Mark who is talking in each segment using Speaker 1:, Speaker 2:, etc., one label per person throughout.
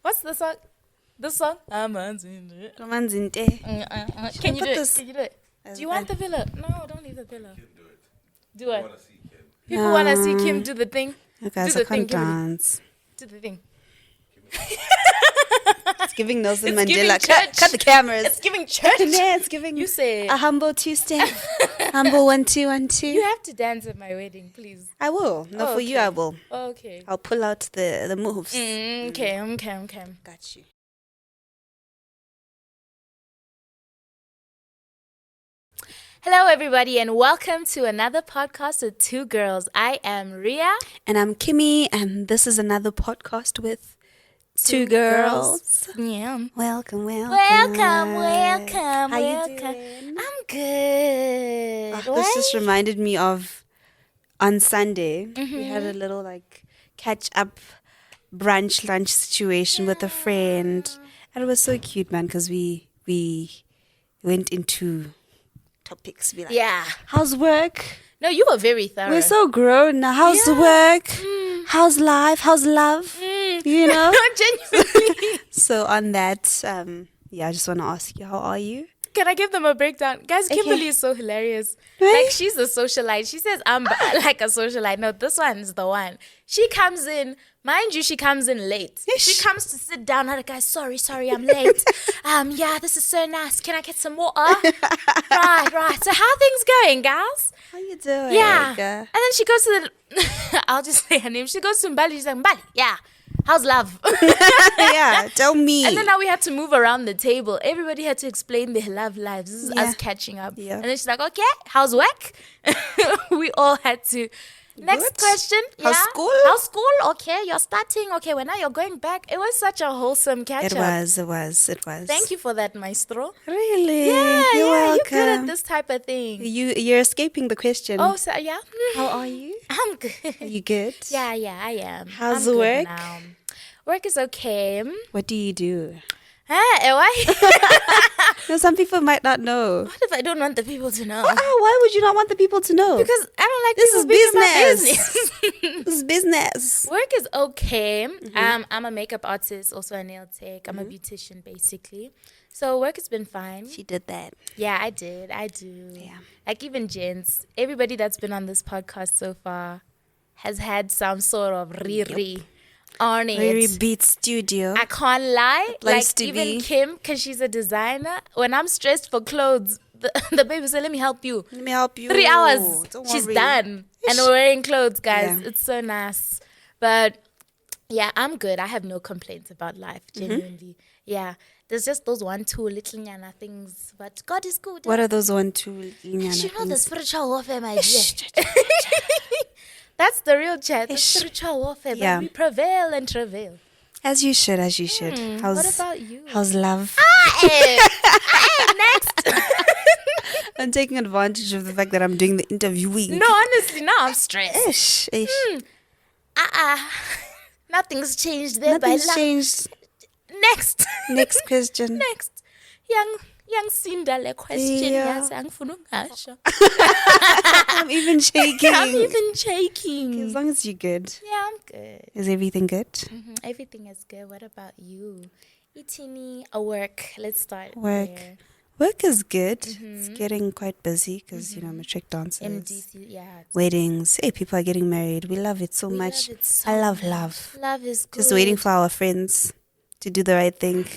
Speaker 1: What's the song? This song?
Speaker 2: Romanzinte.
Speaker 1: Can you do
Speaker 2: this?
Speaker 1: it? Can you do it? Do you want the pillow? No, don't leave the pillow.
Speaker 3: Kim do it.
Speaker 1: Do
Speaker 3: I
Speaker 1: it.
Speaker 3: want to see Kim.
Speaker 1: People want to see Kim do the thing.
Speaker 2: You guys,
Speaker 1: Do
Speaker 2: I
Speaker 1: the thing,
Speaker 2: can't
Speaker 1: Kimberly.
Speaker 2: dance.
Speaker 1: Do the thing.
Speaker 2: It's giving Nelson
Speaker 1: It's giving
Speaker 2: Mandela.
Speaker 1: church.
Speaker 2: Cut the cameras.
Speaker 1: It's giving church.
Speaker 2: Yeah, it's giving
Speaker 1: You say
Speaker 2: a humble Tuesday. Humble 1 2 1 2.
Speaker 1: you have to dance at my wedding, please.
Speaker 2: I will. No,
Speaker 1: Oh,
Speaker 2: for you
Speaker 1: okay.
Speaker 2: I will.
Speaker 1: Okay.
Speaker 2: I'll pull out the moves.
Speaker 1: Okay.
Speaker 2: Got you.
Speaker 1: Hello, everybody, and welcome to another podcast with two girls. I am Ria.
Speaker 2: And I'm Kimmy, and this is another podcast with two girls.
Speaker 1: Yeah.
Speaker 2: Welcome.
Speaker 1: Welcome.
Speaker 2: How you
Speaker 1: welcome.
Speaker 2: doing?
Speaker 1: I'm good.
Speaker 2: This just reminded me of on Sunday.
Speaker 1: Mm-hmm.
Speaker 2: We had a little catch up brunch lunch situation with a friend, and it was so cute, man, because we went into topics. Be like,
Speaker 1: Yeah.
Speaker 2: how's work?
Speaker 1: No, you were very thorough.
Speaker 2: We're so grown now. How's the work? How's life? How's love? You know.
Speaker 1: Genuinely.
Speaker 2: So on that, I just want to ask you, how are you?
Speaker 1: Can I give them a breakdown? Guys,
Speaker 2: Okay.
Speaker 1: Kimberly is so hilarious.
Speaker 2: Right?
Speaker 1: Like, she's a socialite. She says, I'm like a socialite. No, this one's the one. She comes in, mind you, she comes in late.
Speaker 2: Ish.
Speaker 1: She comes to sit down. Her guys, sorry, I'm late. Yeah, this is so nice. Can I get some water? Right. So how things going, guys?
Speaker 2: How you doing?
Speaker 1: Yeah. And then she goes to the, I'll just say her name. She goes to Mbali. She's like, Mbali, yeah. How's love?
Speaker 2: Yeah, tell me.
Speaker 1: And then now we had to move around the table. Everybody had to explain their love lives. This is
Speaker 2: Yeah.
Speaker 1: us catching up.
Speaker 2: Yeah.
Speaker 1: And then she's like, okay, how's work? We all had to. Next
Speaker 2: Good.
Speaker 1: question.
Speaker 2: How's
Speaker 1: yeah?
Speaker 2: school?
Speaker 1: How's school? Okay, you're starting. Okay, well, now you're going back. It was such a wholesome catch
Speaker 2: It
Speaker 1: up.
Speaker 2: was.
Speaker 1: Thank you for that, maestro.
Speaker 2: Really?
Speaker 1: Yeah,
Speaker 2: You're welcome.
Speaker 1: you're good at this type of thing.
Speaker 2: You're escaping the question.
Speaker 1: Oh, so yeah.
Speaker 2: How are you?
Speaker 1: I'm good.
Speaker 2: Are you good?
Speaker 1: Yeah, I am.
Speaker 2: How's
Speaker 1: I'm
Speaker 2: the
Speaker 1: good
Speaker 2: work?
Speaker 1: now. Work is okay.
Speaker 2: What do you do?
Speaker 1: Why?
Speaker 2: No, some people might not know.
Speaker 1: What if I don't want the people to know?
Speaker 2: Why would you not want the people to know?
Speaker 1: Because I don't like
Speaker 2: This
Speaker 1: people
Speaker 2: is
Speaker 1: being in my
Speaker 2: business.
Speaker 1: business.
Speaker 2: This is business.
Speaker 1: Work is okay. I'm a makeup artist, also a nail tech. I'm a beautician, basically. So work has been fine.
Speaker 2: She did that.
Speaker 1: Yeah, I do.
Speaker 2: Yeah.
Speaker 1: Like even gents, everybody that's been on this podcast so far has had some sort of riri on it.
Speaker 2: Very Beat Studio.
Speaker 1: I can't lie.
Speaker 2: Place
Speaker 1: Like
Speaker 2: to
Speaker 1: even
Speaker 2: be.
Speaker 1: Kim, because she's a designer, when I'm stressed for clothes, the baby said, let me help you.
Speaker 2: Let me help you.
Speaker 1: 3 hours,
Speaker 2: Don't
Speaker 1: she's
Speaker 2: worry.
Speaker 1: done. And
Speaker 2: Ish.
Speaker 1: we're wearing clothes, guys.
Speaker 2: Yeah.
Speaker 1: It's so nice. But yeah, I'm good. I have no complaints about life, genuinely. Yeah. There's just those 1, 2 little nyana things. But God is good.
Speaker 2: What are those 1, 2
Speaker 1: You know the
Speaker 2: things?
Speaker 1: spiritual warfare, my dear. That's the real chat. The
Speaker 2: Ish.
Speaker 1: spiritual warfare.
Speaker 2: Yeah.
Speaker 1: But we prevail and travail.
Speaker 2: As you should.
Speaker 1: What about you?
Speaker 2: How's love?
Speaker 1: Next.
Speaker 2: I'm taking advantage of the fact that I'm doing the interviewing.
Speaker 1: No, honestly, now I'm stressed.
Speaker 2: Ish.
Speaker 1: Nothing's changed there.
Speaker 2: Nothing's
Speaker 1: by
Speaker 2: changed.
Speaker 1: Next.
Speaker 2: Next question.
Speaker 1: Next. Young Cinda le question.
Speaker 2: Yeah.
Speaker 1: Yes, angifuna ukungasho.
Speaker 2: I'm even shaking.
Speaker 1: I'm even shaking.
Speaker 2: As long as you're good.
Speaker 1: Yeah, I'm good.
Speaker 2: Is everything good?
Speaker 1: Everything is good. What about you? Itini, work. Let's start
Speaker 2: Work.
Speaker 1: there.
Speaker 2: Work is good. It's getting quite busy because, matric dances,
Speaker 1: MDC, yeah.
Speaker 2: weddings. Hey, people are getting married. We love it so
Speaker 1: We
Speaker 2: much.
Speaker 1: love it so
Speaker 2: I love
Speaker 1: much.
Speaker 2: love.
Speaker 1: Love is good.
Speaker 2: Just waiting for our friends to do the right thing.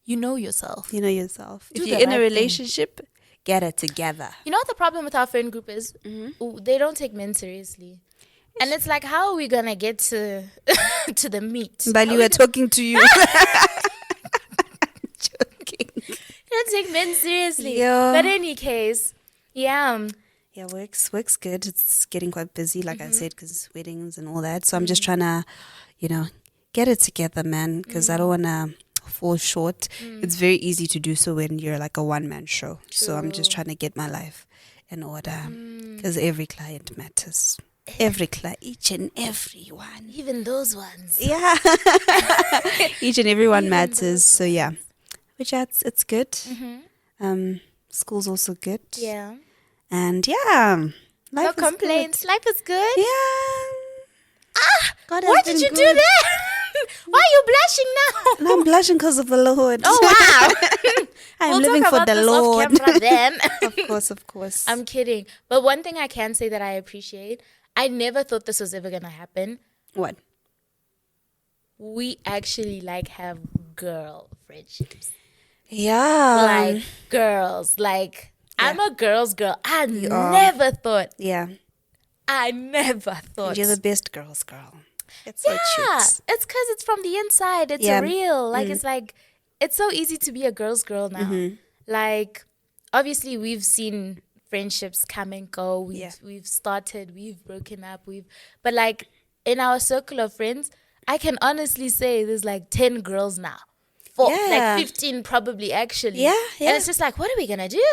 Speaker 1: You know yourself.
Speaker 2: You know yourself.
Speaker 1: Do
Speaker 2: If
Speaker 1: the
Speaker 2: you're in a
Speaker 1: right thing.
Speaker 2: relationship, get it together.
Speaker 1: You know what the problem with our friend group is? They don't take men seriously. And it's like, how are we going to get to to the meat?
Speaker 2: Bali, we're talking to you. Joking.
Speaker 1: You don't take men seriously.
Speaker 2: Yeah.
Speaker 1: But in any case, yeah.
Speaker 2: Yeah, work's good. It's getting quite busy, like I said, because weddings and all that. So I'm just trying to, get it together, man, because I don't want to fall short. It's very easy to do so when you're like a one-man show. So I'm just trying to get my life in order because every client matters. Every client, each and every one.
Speaker 1: Even those ones.
Speaker 2: Yeah. Each and every one matters. So yeah, which it's good. School's also good.
Speaker 1: Yeah.
Speaker 2: And yeah,
Speaker 1: No
Speaker 2: life is
Speaker 1: complaints. Life is good.
Speaker 2: good. Yeah. God
Speaker 1: Why
Speaker 2: has
Speaker 1: did
Speaker 2: been
Speaker 1: you
Speaker 2: good.
Speaker 1: do that? Why are you blushing now?
Speaker 2: No, I'm blushing because of the Lord.
Speaker 1: Oh, wow.
Speaker 2: I'm
Speaker 1: We'll
Speaker 2: living
Speaker 1: talk
Speaker 2: for
Speaker 1: about
Speaker 2: the
Speaker 1: this
Speaker 2: Lord.
Speaker 1: off camera then.
Speaker 2: Of course.
Speaker 1: I'm kidding. But one thing I can say that I appreciate, I never thought this was ever going to happen.
Speaker 2: What?
Speaker 1: We actually like have girl friendships.
Speaker 2: Yeah.
Speaker 1: Like girls. Like
Speaker 2: Yeah.
Speaker 1: I'm a girl's girl. I
Speaker 2: are.
Speaker 1: never thought.
Speaker 2: Yeah.
Speaker 1: I never thought.
Speaker 2: You're the best girl's girl. It's so
Speaker 1: Yeah,
Speaker 2: cute.
Speaker 1: it's because it's from the inside. It's
Speaker 2: Yeah.
Speaker 1: real. Like it's like it's so easy to be a girl's girl now. Like obviously we've seen friendships come and go. We've started, we've broken up, but like in our circle of friends, I can honestly say there's like 10 girls now.
Speaker 2: Yeah.
Speaker 1: Like 15 probably actually.
Speaker 2: Yeah, yeah.
Speaker 1: And it's just like, what are we gonna do?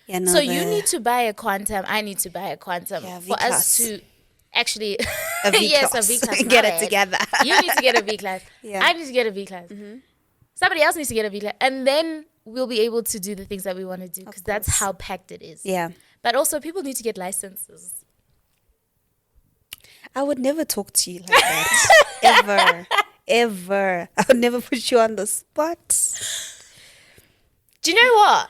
Speaker 2: Yeah, no,
Speaker 1: So you need to buy a quantum. I need to buy a quantum
Speaker 2: Yeah,
Speaker 1: for
Speaker 2: V-class.
Speaker 1: us to actually
Speaker 2: A V
Speaker 1: yes,
Speaker 2: class.
Speaker 1: a V class.
Speaker 2: Get
Speaker 1: my
Speaker 2: it
Speaker 1: bad.
Speaker 2: together.
Speaker 1: You need to get a V class.
Speaker 2: Yeah.
Speaker 1: I need to get a V class. Somebody else needs to get a V class, and then we'll be able to do the things that we want to do because that's
Speaker 2: course.
Speaker 1: how packed it is.
Speaker 2: Yeah.
Speaker 1: But also, people need to get licenses.
Speaker 2: I would never talk to you like that. Ever. Ever. I would never put you on the spot.
Speaker 1: Do you know what?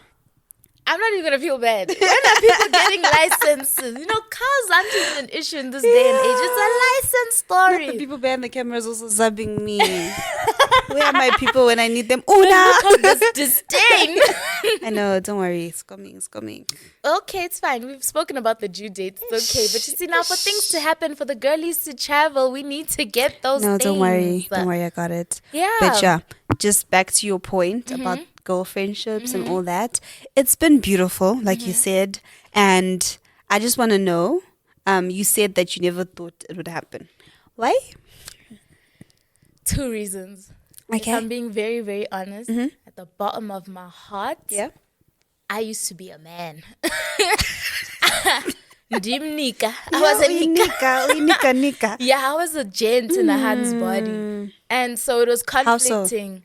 Speaker 1: I'm not even gonna feel bad. When are people getting licenses? You know, cars aren't even an issue in this day and age. It's a license
Speaker 2: Not the
Speaker 1: story.
Speaker 2: people behind the cameras also zabbing me. Where are my people when I need them? Una!
Speaker 1: Look at this disdain.
Speaker 2: I know, don't worry. It's coming. It's coming.
Speaker 1: Okay, it's fine. We've spoken about the due dates. It's okay. But you see, now for things to happen, for the girlies to travel, we need to get those
Speaker 2: No,
Speaker 1: things.
Speaker 2: don't worry. Don't worry. I got it.
Speaker 1: Yeah.
Speaker 2: But yeah, just back to your point about girl friendships and all that. It's been beautiful, like you said. And I just want to know, you said that you never thought it would happen. Why?
Speaker 1: 2 reasons.
Speaker 2: Okay.
Speaker 1: If I'm being very, very honest, at the bottom of my heart,
Speaker 2: Yeah.
Speaker 1: I used to be a man. Nika. I was a Nika.
Speaker 2: Nika.
Speaker 1: Yeah, I was a gent in a hand's body. And so it was
Speaker 2: How so?
Speaker 1: conflicting.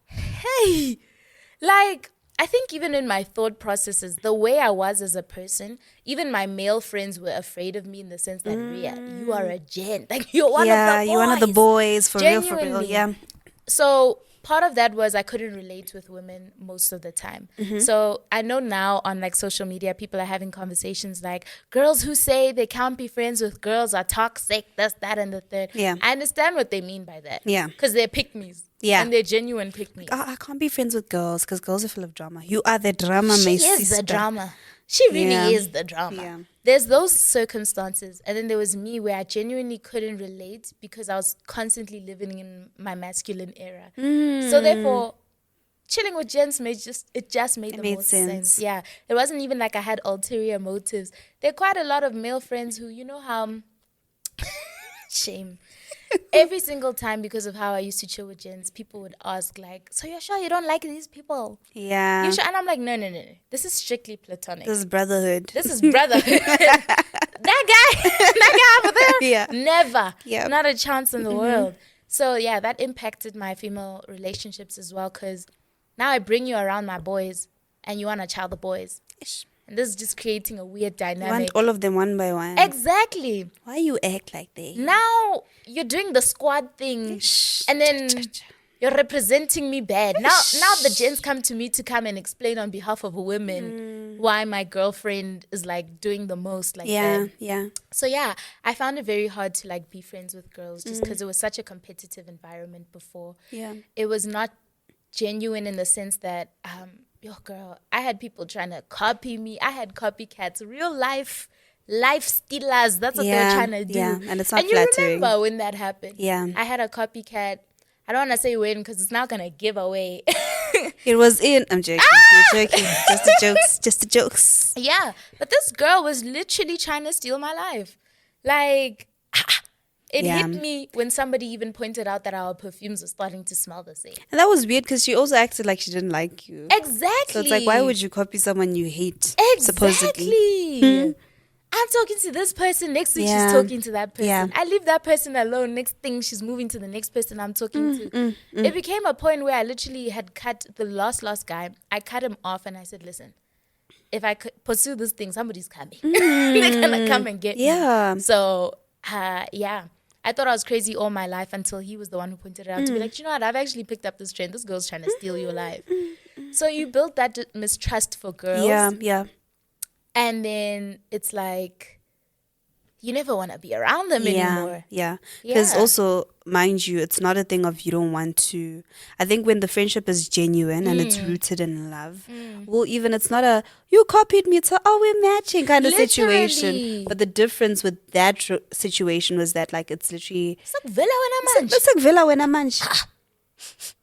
Speaker 1: Hey, like, I think even in my thought processes, the way I was as a person, even my male friends were afraid of me in the sense that, Ria, you are a gent. Like, you're one of the boys.
Speaker 2: you're one of the boys, for real,
Speaker 1: Genuinely.
Speaker 2: yeah.
Speaker 1: So part of that was I couldn't relate with women most of the time. So I know now on like social media, people are having conversations like girls who say they can't be friends with girls are toxic, this, that, and the third.
Speaker 2: Yeah.
Speaker 1: I understand what they mean by that.
Speaker 2: Yeah.
Speaker 1: Because they're pick-me's.
Speaker 2: Yeah.
Speaker 1: And they're genuine pick-me's.
Speaker 2: I can't be friends with girls because girls are full of drama. You are the drama,
Speaker 1: She
Speaker 2: my
Speaker 1: is
Speaker 2: sister.
Speaker 1: the drama. She really
Speaker 2: Yeah.
Speaker 1: is the drama.
Speaker 2: Yeah.
Speaker 1: There's those circumstances. And then there was me where I genuinely couldn't relate because I was constantly living in my masculine era. So therefore, chilling with gents just made the
Speaker 2: made
Speaker 1: most
Speaker 2: sense.
Speaker 1: sense. Yeah. It wasn't even like I had ulterior motives. There are quite a lot of male friends who, you know how... shame. Every single time, because of how I used to chill with gents, people would ask like, so you're sure you don't like these people?
Speaker 2: Yeah.
Speaker 1: You sure? And I'm like, no. This is strictly platonic.
Speaker 2: This is brotherhood.
Speaker 1: This is brotherhood. that guy over there?
Speaker 2: Yeah.
Speaker 1: Never.
Speaker 2: Yep.
Speaker 1: Not a chance in the world. So yeah, that impacted my female relationships as well, because now I bring you around my boys and you want to chow the boys.
Speaker 2: Ish.
Speaker 1: And this is just creating a weird
Speaker 2: You
Speaker 1: dynamic.
Speaker 2: want all of them one by one.
Speaker 1: Exactly.
Speaker 2: Why you act like that?
Speaker 1: Now you're doing the squad thing,
Speaker 2: Shh.
Speaker 1: and then you're representing me bad. Now the gents come to me to come and explain on behalf of women why my girlfriend is like doing the most like
Speaker 2: Yeah,
Speaker 1: that.
Speaker 2: yeah.
Speaker 1: So yeah, I found it very hard to like be friends with girls just because it was such a competitive environment before.
Speaker 2: Yeah.
Speaker 1: It was not genuine in the sense that yo girl, I had people trying to copy me. I had copycats, real life stealers. That's what they're trying to do.
Speaker 2: Yeah, and it's not
Speaker 1: and you
Speaker 2: flattering.
Speaker 1: remember when that happened?
Speaker 2: Yeah.
Speaker 1: I had a copycat. I don't want to say when because it's not gonna give away.
Speaker 2: It was in. I'm joking. I'm joking. Just the jokes. Just the jokes.
Speaker 1: Yeah, but this girl was literally trying to steal my life. Like, it
Speaker 2: Yeah.
Speaker 1: hit me when somebody even pointed out that our perfumes were starting to smell the same.
Speaker 2: And that was weird because she also acted like she didn't like you.
Speaker 1: Exactly.
Speaker 2: So it's like, why would you copy someone you hate? Supposedly.
Speaker 1: Exactly. I'm talking to this person. Next week,
Speaker 2: Yeah.
Speaker 1: she's talking to that person.
Speaker 2: Yeah.
Speaker 1: I leave that person alone. Next thing, she's moving to the next person I'm talking to. It became a point where I literally had cut the last guy. I cut him off and I said, listen, if I could pursue this thing, somebody's coming. They're going to come and get
Speaker 2: Yeah.
Speaker 1: me. So, yeah. I thought I was crazy all my life until he was the one who pointed it out to be like, you know what? I've actually picked up this trend. This girl's trying to steal your life. So you built that mistrust for girls.
Speaker 2: Yeah.
Speaker 1: And then it's like, you never want to be around them anymore.
Speaker 2: Yeah. Because also, mind you, it's not a thing of you don't want to. I think when the friendship is genuine and it's rooted in love, well, even it's not a, you copied me, it's a, oh, we're matching kind of situation. But the difference with that situation was that, like, it's literally.
Speaker 1: It's like Villa when I munch.
Speaker 2: It's like Villa when I munch.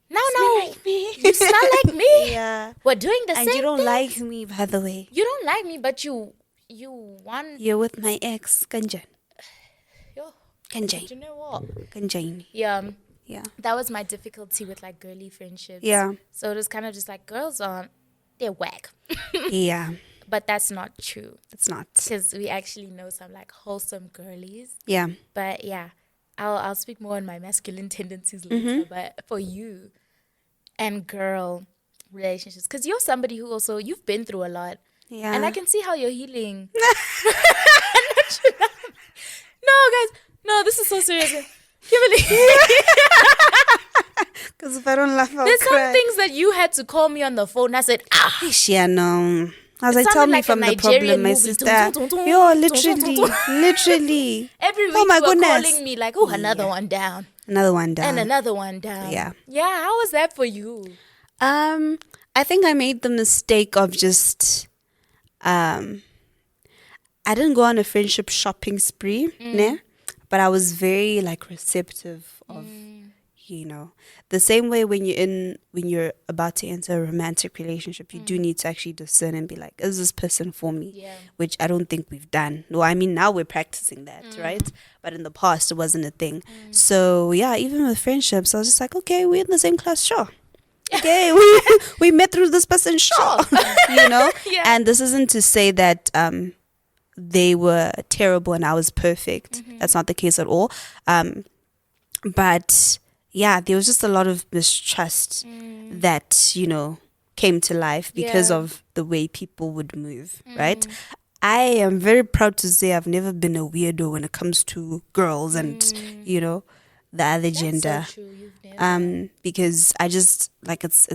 Speaker 1: No. Like me. You smell like me.
Speaker 2: Yeah.
Speaker 1: We're doing the same
Speaker 2: And you don't
Speaker 1: thing.
Speaker 2: like me, by the way.
Speaker 1: You don't like me, but you want.
Speaker 2: You're with my ex, Kanjan.
Speaker 1: Yo,
Speaker 2: Kanjan.
Speaker 1: you know what?
Speaker 2: Kanjan.
Speaker 1: Yeah.
Speaker 2: That
Speaker 1: was my difficulty with like girly friendships.
Speaker 2: Yeah.
Speaker 1: So it was kind of just like girls they're whack.
Speaker 2: Yeah.
Speaker 1: But that's not true.
Speaker 2: It's not.
Speaker 1: Because we actually know some like wholesome girlies.
Speaker 2: Yeah.
Speaker 1: But yeah, I'll speak more on my masculine tendencies later. But for you and girl relationships, because you're somebody who also, you've been through a lot.
Speaker 2: Yeah.
Speaker 1: And I can see how you're healing. No, guys. No, this is so serious. Kimberly.
Speaker 2: Because if I don't laugh, I'll
Speaker 1: There's
Speaker 2: cry.
Speaker 1: some things that you had to call me on the phone. I said,
Speaker 2: Yeah, no. I was
Speaker 1: It
Speaker 2: like, tell
Speaker 1: sounded
Speaker 2: me
Speaker 1: like
Speaker 2: from
Speaker 1: a
Speaker 2: the problem,
Speaker 1: Nigerian
Speaker 2: my
Speaker 1: movie.
Speaker 2: sister.
Speaker 1: Dun, dun, dun,
Speaker 2: Yo,
Speaker 1: dun,
Speaker 2: literally.
Speaker 1: dun, dun,
Speaker 2: Literally.
Speaker 1: every week
Speaker 2: Oh my
Speaker 1: you were
Speaker 2: goodness.
Speaker 1: calling me like, oh, another one down.
Speaker 2: Another one down.
Speaker 1: And another one down.
Speaker 2: Yeah.
Speaker 1: Yeah, how was that for you?
Speaker 2: I think I made the mistake of just I didn't go on a friendship shopping spree, ne? But I was very like receptive of the same way when you're about to enter a romantic relationship, you do need to actually discern and be like, is this person for me?
Speaker 1: Yeah.
Speaker 2: Which I don't think we've done. No, I mean now we're practicing that, right? But in the past it wasn't a thing. So yeah, even with friendships, I was just like, okay, we're in the same class, sure. Okay, we met through this person, sure.
Speaker 1: Yeah.
Speaker 2: And this isn't to say that they were terrible and I was perfect. That's not the case at all. But yeah, there was just a lot of mistrust that, came to life because of the way people would move, right? I am very proud to say I've never been a weirdo when it comes to girls and, the other gender.
Speaker 1: So true. You've never.
Speaker 2: Because I just, like, it's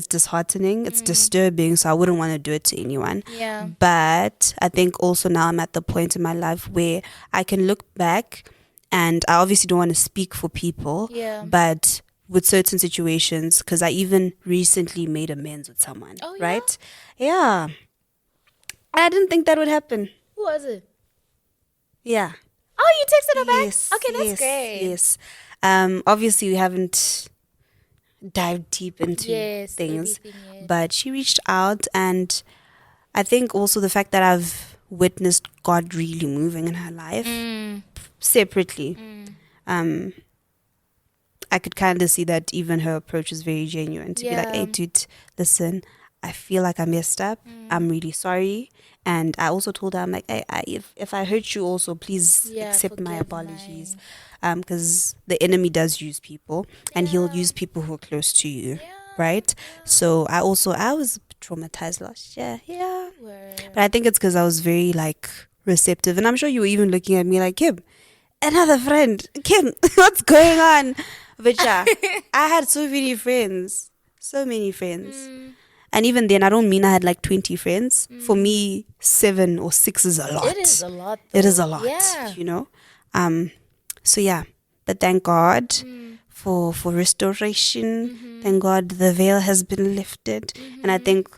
Speaker 2: disheartening, it's disturbing, so I wouldn't want to do it to anyone.
Speaker 1: Yeah.
Speaker 2: But I think also now I'm at the point in my life where I can look back, and I obviously don't want to speak for people, but with certain situations, because I even recently made amends with someone, right? Yeah. I didn't think that would happen.
Speaker 1: Who was it?
Speaker 2: Yeah.
Speaker 1: Oh, you texted her back?
Speaker 2: Yes.
Speaker 1: Okay, that's
Speaker 2: yes,
Speaker 1: great.
Speaker 2: Yes. Obviously, we haven't dived deep into things, but she reached out, and I think also the fact that I've witnessed God really moving in her life separately. I could kind of see that even her approach is very genuine to be like, hey, dude, listen, I feel like I messed up. I'm really sorry. And I also told her, I'm like, if I hurt you also, please accept my apologies. Because the enemy does use people, and he'll use people who are close to you, right? So I was traumatized last year. Yeah. But I think it's because I was very like receptive. And I'm sure you were even looking at me like, Kim, another friend. Kim, what's going on? But yeah, I had so many friends. And even then, I don't mean I had like 20 friends. For me, 7 or 6 is a lot.
Speaker 1: It is a lot.
Speaker 2: It is a lot,
Speaker 1: Yeah.
Speaker 2: So yeah, but thank God for restoration. Thank God the veil has been lifted. And I think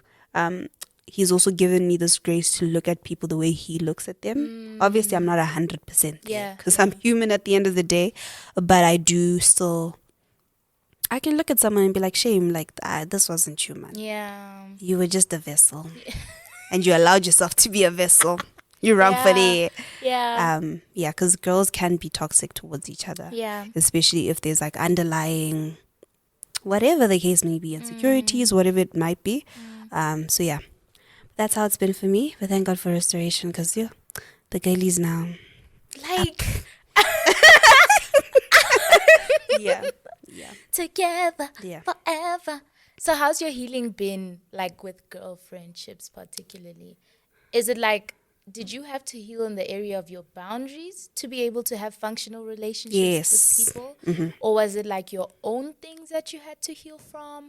Speaker 2: he's also given me this grace to look at people the way he looks at them. Obviously, I'm not 100% there because I'm human at the end of the day. But I do still... I can look at someone and be like, shame, like, this wasn't you, man.
Speaker 1: Yeah.
Speaker 2: You were just a vessel. And you allowed yourself to be a vessel. You're wrong for that.
Speaker 1: Yeah.
Speaker 2: Because girls can be toxic towards each other.
Speaker 1: Yeah.
Speaker 2: Especially if there's like underlying, whatever the case may be, insecurities, whatever it might be. So yeah, that's how it's been for me. But thank God for restoration, because the girlies now.
Speaker 1: Like.
Speaker 2: Yeah.
Speaker 1: Together forever. So how's your healing been like with girl friendships particularly? Is it like did you have to heal in the area of your boundaries to be able to have functional relationships
Speaker 2: Yes.
Speaker 1: with people? Or was it like your own things that you had to heal from?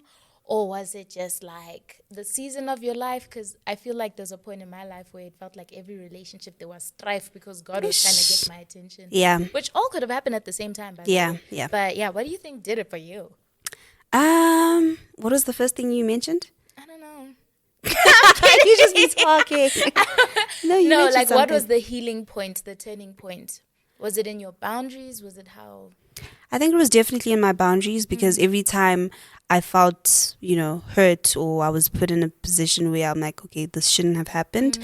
Speaker 1: Or was it just like the season of your life? Because I feel like there's a point in my life where it felt like every relationship there was strife because God was trying to get my attention.
Speaker 2: Yeah.
Speaker 1: Which all could have happened at the same time, by the
Speaker 2: Yeah,
Speaker 1: way.
Speaker 2: yeah.
Speaker 1: But yeah, what do you think did it for you?
Speaker 2: What was the first thing you mentioned?
Speaker 1: I don't know.
Speaker 2: You just be talking. No, you
Speaker 1: No,
Speaker 2: mentioned
Speaker 1: like
Speaker 2: something.
Speaker 1: what was the healing point, the turning point? Was it in your boundaries? Was it how?
Speaker 2: I think it was definitely in my boundaries because every time I felt, hurt or I was put in a position where I'm like, okay, this shouldn't have happened,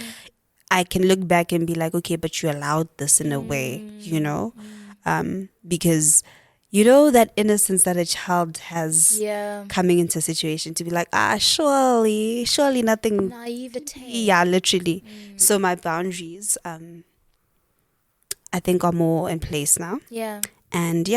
Speaker 2: I can look back and be like, okay, but you allowed this in a way, because that innocence that a child has coming into a situation to be like, surely nothing.
Speaker 1: Naivete.
Speaker 2: Yeah, literally. So my boundaries, I think are more in place now.
Speaker 1: Yeah.
Speaker 2: And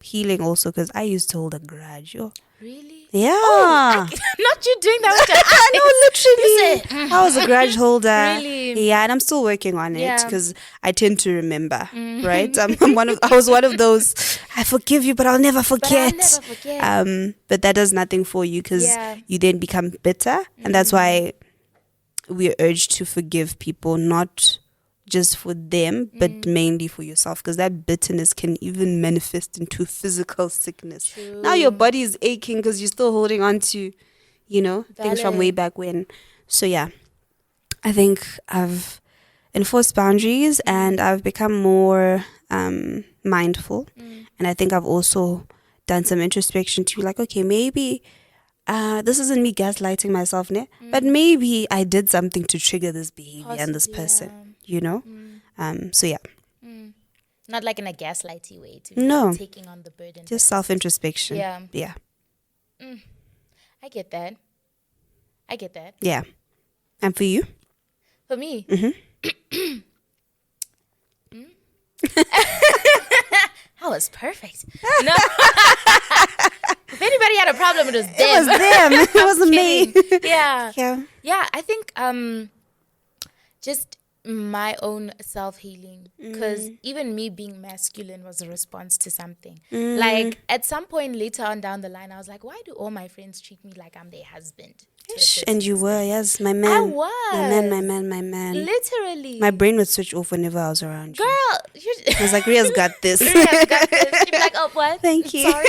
Speaker 2: healing also because I used to hold a grudge.
Speaker 1: Really?
Speaker 2: Yeah.
Speaker 1: Oh, not you doing that with your eyes.
Speaker 2: No, literally. I was a grudge holder.
Speaker 1: Really?
Speaker 2: Yeah, and I'm still working on it because I tend to remember,
Speaker 1: Mm-hmm.
Speaker 2: right? I was one of those, I forgive you, but I'll never forget. But that does nothing for you because you then become bitter. And that's why we're urged to forgive people, not just for them, but mainly for yourself, because that bitterness can even manifest into physical sickness.
Speaker 1: True.
Speaker 2: Now your body is aching because you're still holding on to, things from way back when. So I think I've enforced boundaries and I've become more mindful. And I think I've also done some introspection to like, okay, maybe this isn't me gaslighting myself, but maybe I did something to trigger this behavior in this person. So
Speaker 1: not like in a gaslighty way to be
Speaker 2: no,
Speaker 1: taking on the burden,
Speaker 2: just self-introspection.
Speaker 1: Yeah. I get that.
Speaker 2: Yeah. And for you?
Speaker 1: For me, that was perfect. No. If anybody had a problem, it was them.
Speaker 2: It was them. It wasn't me.
Speaker 1: Yeah. I think just my own self-healing, because even me being masculine was a response to something. Like at some point later on down the line, I was like, why do all my friends treat me like I'm their husband?
Speaker 2: And you were, yes, my man.
Speaker 1: I was.
Speaker 2: My man.
Speaker 1: Literally.
Speaker 2: My brain would switch off whenever I was around you.
Speaker 1: Girl,
Speaker 2: I was like, Ria's got this.
Speaker 1: Ria's got this. She'd be like, oh, what?
Speaker 2: Thank you.
Speaker 1: Sorry.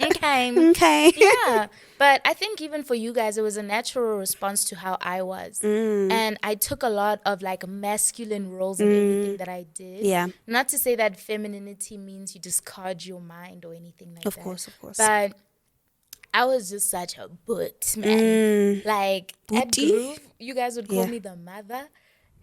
Speaker 1: Okay.
Speaker 2: Okay.
Speaker 1: Yeah. But I think even for you guys, it was a natural response to how I was. And I took a lot of like masculine roles in everything that I did.
Speaker 2: Yeah.
Speaker 1: Not to say that femininity means you discard your mind or anything like that.
Speaker 2: Of course.
Speaker 1: But I was just such a boot, man. Like, at Groove, you guys would call me the mother.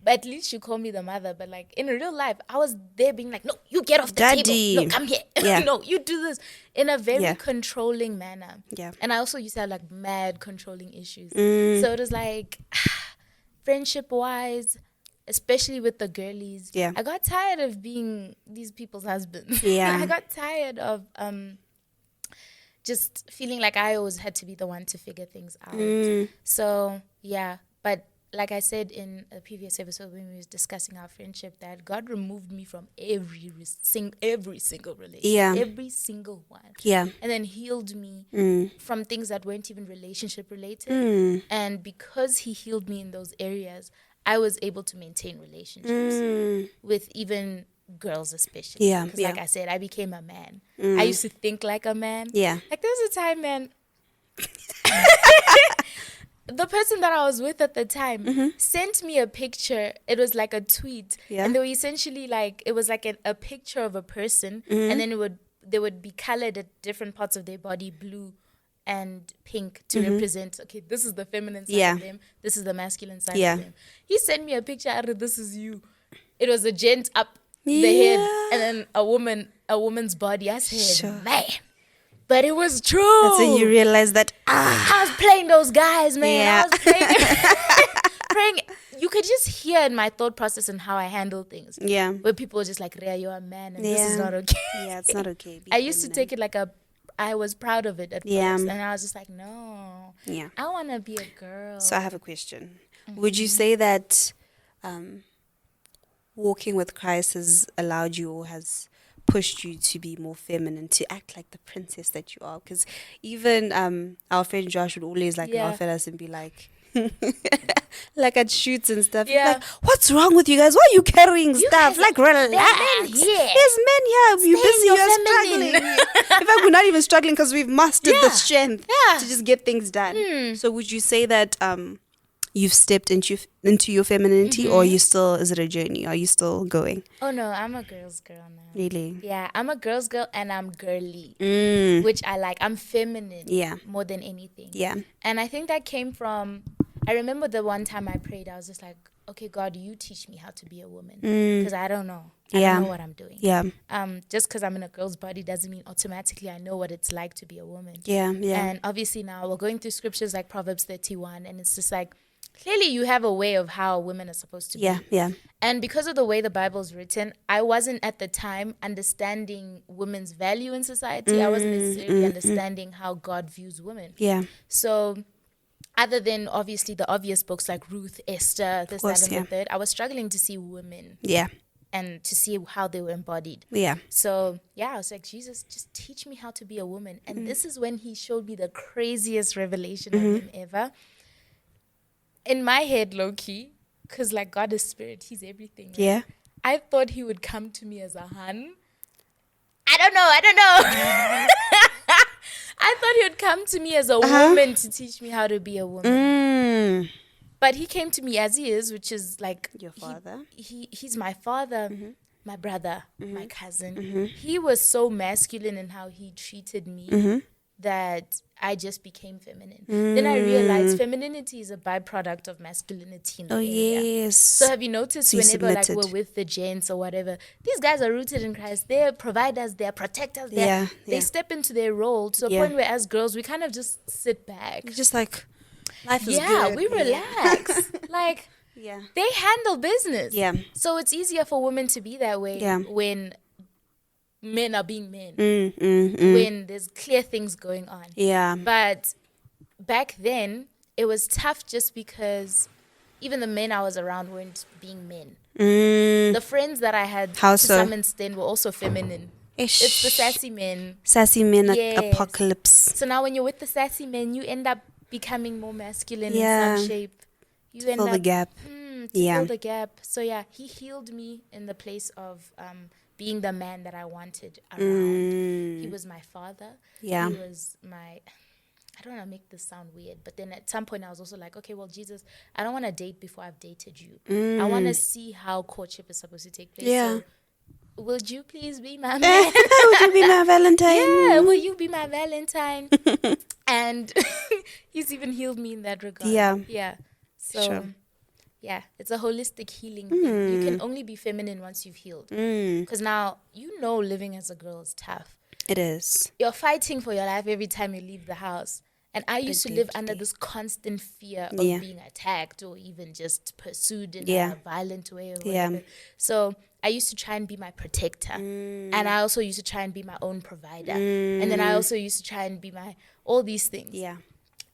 Speaker 1: But at least you call me the mother. But like in real life, I was there being like, no, you get off the
Speaker 2: Daddy.
Speaker 1: table. No, come here.
Speaker 2: Yeah.
Speaker 1: No, you do this in a very controlling manner.
Speaker 2: Yeah.
Speaker 1: And I also used to have like mad controlling issues. So it was like, friendship-wise, especially with the girlies, I got tired of being these people's husbands.
Speaker 2: Yeah.
Speaker 1: I got tired of just feeling like I always had to be the one to figure things out. So, but like I said in a previous episode when we was discussing our friendship, that God removed me from every single relationship, every single one, and then healed me from things that weren't even relationship related. And because He healed me in those areas, I was able to maintain relationships with even girls, especially. Because like I said, I became a man. I used to think like a man. Like there was a time, man. The person that I was with at the time sent me a picture. It was like a tweet. And they were essentially like, it was like a picture of a person. And then they would be colored at different parts of their body, blue and pink, to represent, okay, this is the feminine side of them. This is the masculine side of them. He sent me a picture out of this is you. It was a gent up the head and then a woman's body. I said, man. But it was true.
Speaker 2: That's when you realize that,
Speaker 1: I was playing those guys, man. I was praying. You could just hear in my thought process and how I handle things. Where people were just like, Rhea, you're a man and this is not okay.
Speaker 2: It's not okay.
Speaker 1: I used to take it like I was proud of it at first. And I was just like, no. I want to be a girl.
Speaker 2: So I have a question. Would you say that walking with Christ has allowed you or has pushed you to be more feminine, to act like the princess that you are? Because even our friend Josh would always like laugh at us and be like, like at shoots and stuff. He's like, what's wrong with you guys? Why are you carrying stuff? Like, relax. There's men here. You're busy. You're struggling. In fact, we're not even struggling because we've mastered the strength to just get things done. So would you say that you've stepped into your femininity, or is it a journey? Are you still going?
Speaker 1: Oh no, I'm a girl's girl now.
Speaker 2: Really?
Speaker 1: Yeah, I'm a girl's girl and I'm girly, which I like. I'm feminine more than anything. Yeah. And I think that came from, I remember the one time I prayed, I was just like, okay, God, you teach me how to be a woman, because I don't know. I don't know what I'm doing. Yeah. Just because I'm in a girl's body doesn't mean automatically I know what it's like to be a woman. Yeah. And obviously now we're going through scriptures like Proverbs 31, and it's just like, clearly you have a way of how women are supposed to be. Yeah. And because of the way the Bible's written, I wasn't at the time understanding women's value in society. I wasn't necessarily understanding how God views women. Yeah. So other than obviously the obvious books like Ruth, Esther, this, that, and the third, I was struggling to see women. Yeah. And to see how they were embodied. Yeah. So, I was like, Jesus, just teach me how to be a woman. And this is when he showed me the craziest revelation of him ever. In my head, low-key, because like God is spirit, he's everything. Right? Yeah. I thought he would come to me as a hun. I don't know. I thought he would come to me as a woman to teach me how to be a woman. But he came to me as he is, which is like... Your father? He's my father, my brother, my cousin. He was so masculine in how he treated me that I just became feminine. Then I realized femininity is a byproduct of masculinity in the area. Yes. So have you noticed whenever like we're with the gents or whatever, these guys are rooted in Christ. They're providers, they're protectors. They step into their role to a point where as girls, we kind of just sit back. Just like, life is good. Yeah, we relax. Like, they handle business. Yeah. So it's easier for women to be that way when men are being men, when there's clear things going on. Yeah. But back then, it was tough just because even the men I was around weren't being men. The friends that I had to some extent were also feminine. It's the sassy men. Sassy Man Apocalypse. So now when you're with the sassy men, you end up becoming more masculine in some shape. You end
Speaker 2: fill the gap.
Speaker 1: Fill the gap. So he healed me in the place of... being the man that I wanted around. He was my father. Yeah. He was my... I don't want to make this sound weird, but then at some point I was also like, okay, well, Jesus, I don't want to date before I've dated you. I want to see how courtship is supposed to take place. Yeah. So, would you please be my man?
Speaker 2: Would you be my Valentine?
Speaker 1: Yeah, will you be my Valentine? And he's even healed me in that regard. Yeah. Yeah. So... Sure. Yeah, it's a holistic healing thing. You can only be feminine once you've healed. Because now, living as a girl is tough.
Speaker 2: It is.
Speaker 1: You're fighting for your life every time you leave the house. And I used to live under this constant fear of being attacked or even just pursued in a violent way or whatever. So I used to try and be my protector. And I also used to try and be my own provider. And then I also used to try and be all these things. Yeah.